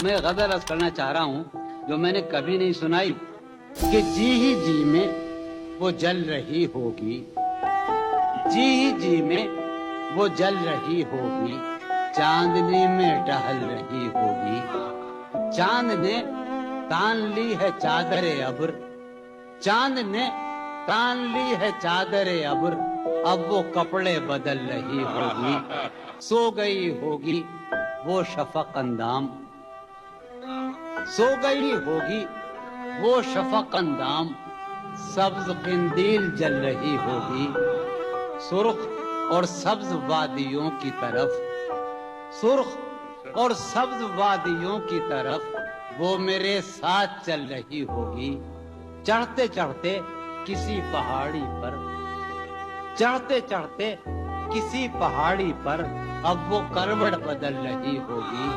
میں غزل عرض کرنا چاہ رہا ہوں جو میں نے کبھی نہیں سنائی کہ جی ہی جی میں وہ جل رہی ہوگی، جی ہی جی میں وہ جل رہی ہوگی، چاندنی میں ٹہل رہی ہوگی، چاند نے تان لی ہے چادر ابر، چاند نے تان لی ہے چادر ابر، اب وہ کپڑے بدل رہی ہوگی، سو گئی ہوگی وہ شفق اندام، سو گئی ہوگی وہ شفق اندام، سبز قندیل جل رہی ہوگی، سرخ اور سبز وادیوں کی طرف، سرخ اور سبز وادیوں کی طرف وہ میرے ساتھ چل رہی ہوگی، چڑھتے چڑھتے کسی پہاڑی پر، چڑھتے چڑھتے کسی پہاڑی پر اب وہ کروٹ بدل رہی ہوگی،